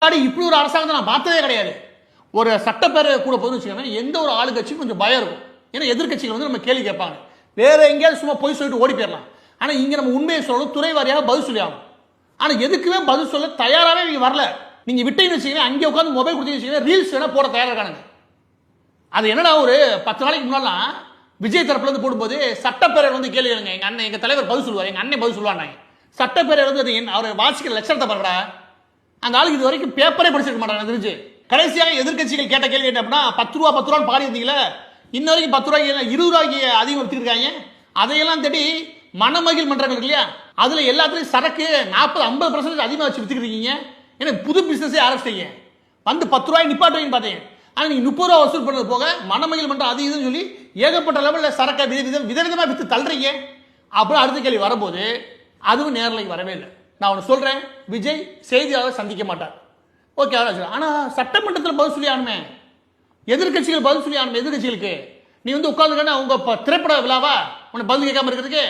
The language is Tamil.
எடப்பாடி இப்படி ஒரு அரசாங்கத்தை நான் பார்த்ததே கிடையாது. ஒரு சட்டப்பேரவை கூட போதுன்னு வச்சுக்கோங்க, எந்த ஒரு ஆளுங்கட்சியும் கொஞ்சம் பயம் இருக்கும். ஏன்னா எதிர்கட்சிகள் வந்து நம்ம கேள்வி கேட்பாங்க. வேற எங்கேயாவது சும்மா போய் சொல்லிட்டு ஓடி போயிடலாம். ஆனா இங்க நம்ம உண்மையை சொல்லணும், துறை வாரியாக பதில் சொல்லி ஆகணும். ஆனா எதுக்குமே பதில் சொல்ல தயாராகவே நீங்க வரல. நீங்க விட்டீங்கன்னு வச்சுக்கீங்க, அங்கே உட்காந்து மொபைல் கொடுத்தீங்கன்னு ரீல்ஸ் வேணா போட தயாரா இருக்கானுங்க. அது என்னடா, ஒரு 10 நாளைக்கு முன்னாலாம் விஜய் தரப்புல இருந்து போடும்போது சட்டப்பேரவை வந்து கேள்வி கேளுங்க, எங்க அண்ணன் எங்க தலைவர் பதில் சொல்லுவார், எங்க அண்ணன் பதில் சொல்லுவாங்க. சட்டப்பேரவை வந்து அவர் வாசிக்கிற லட்சணத்தை பாருடா, அந்த ஆளுக்கு இது வரைக்கும் பேப்பரே படிச்சிருக்க மாட்டாங்க தெரிஞ்சு. கடைசியாக எதிர்கட்சிகள் கேட்ட கேள்வி என்ன அப்படின்னா, 10 ரூபா 10 ரூபான்னு பாடி இருந்தீங்களே, இன்ன வரைக்கும் 10 ரூபாய்க்கு 20 ரூபாய்க்கு அதிகம் எடுத்துருக்காங்க. அதையெல்லாம் தேடி மனமகிழ் மன்றங்கள் இல்லையா, அதுல எல்லாத்துலயும் சரக்கு 40-50% அதிகமாக வச்சு வித்துக்கிட்டு. எனக்கு புது பிசினஸே ஆரம்பிச்சிட்டீங்க. வந்து 10 ரூபாய் நிப்பாட்டுவீங்க பார்த்தீங்க. ஆனால் நீங்க 30 ரூபா வசூல் பண்ணது போக மனமகிழ் மன்றம் அது இதுன்னு சொல்லி ஏகப்பட்ட லெவலில் சரக்கை விதவிதமாக வித்து தள்ளுறீங்க. அப்புறம் அடுத்த கேள்வி வரும்போது அதுவும் நேரலைக்கு வரவே இல்லை. நான் ஒன்று சொல்றேன், விஜய் செய்தியாளர் சந்திக்க மாட்டார், ஓகே. ஆனா சட்டமன்றத்தில் பதில் சொல்லி ஆனுமே, எதிர்கட்சிகள் பதில் சொல்லி ஆனுமே. எதிர்கட்சிகளுக்கு நீ வந்து உட்காந்துக்கன்னா உங்க திரைப்பட விழாவா உன்னை பதில் கேட்காம இருக்கிறதுக்கு?